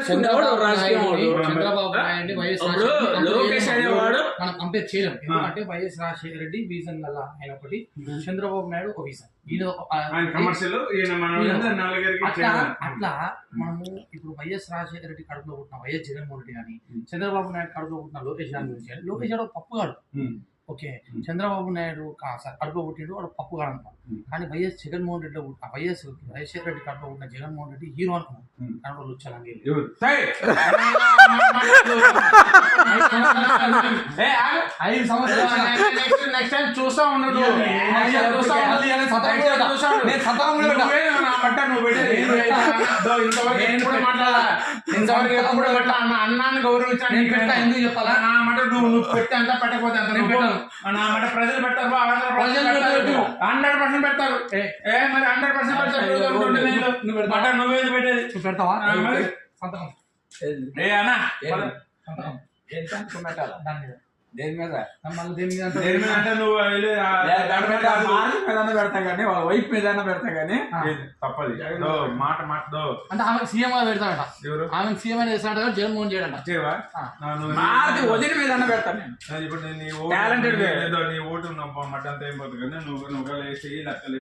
Chandrababu Naidu YS Lokesh అనేవాడు మనం compare చేయలేం. ఎందుకంటే వైఎస్ రాజశేఖర రెడ్డి వీజన్ గల ఆయన ఒకటి, చంద్రబాబు నాయుడు ఒక వీజన్. అట్లా మనము ఇప్పుడు వైఎస్ రాజశేఖర రెడ్డి కడుపులో పుట్టిన వైఎస్ జగన్మోహన్ రెడ్డి కానీ, చంద్రబాబు నాయుడు కడుపులో పుట్టిన లోకేష్ గారి గురించి కానీ, లోకేష్ గారు పప్పుగాడు. ఓకే, చంద్రబాబు నాయుడు కడుపులో పుట్టిండు వాడు పప్పుగాడు అనుకో. కానీ వైఎస్ జగన్మోహన్ రెడ్డి పుట్టిన వైఎస్ రెడ్డి కడుపులో పుట్టిన జగన్మోహన్ రెడ్డి హీరో అనుకున్నాం. కానీ వాళ్ళు వచ్చాలండి 5 సంవత్సరాలు నెక్స్ట్ టైం చూస్తా ఉన్నాడు. అన్నాన్ని గౌరవించాను. ఎందుకు చెప్పాలా? నా మాట నువ్వు పెట్టి అంతా పెట్టకపోతే అంత నా మాట ప్రజలు పెట్టారు, 100% పెడతారు. మరి 100% పెడతారు. నువ్వేది పెట్టేది పెడతావా? దేని మీద అంటే నువ్వు పెడతా కానీ వాళ్ళ వైఫ్ మీద పెడతా కానీ తప్పది. మాట మాటదో అంటే ఆమె సీఎం గా పెడతాడట. ఆమె సీఎం అని చేస్తాడు, జగన్మోహన్ చేయడంట. వదిలి మీద పెడతాను నేను. ఇప్పుడు నీ ఓటు మడ్డంతా ఏం పోతుంది కానీ నువ్వు వేసి లెక్కలు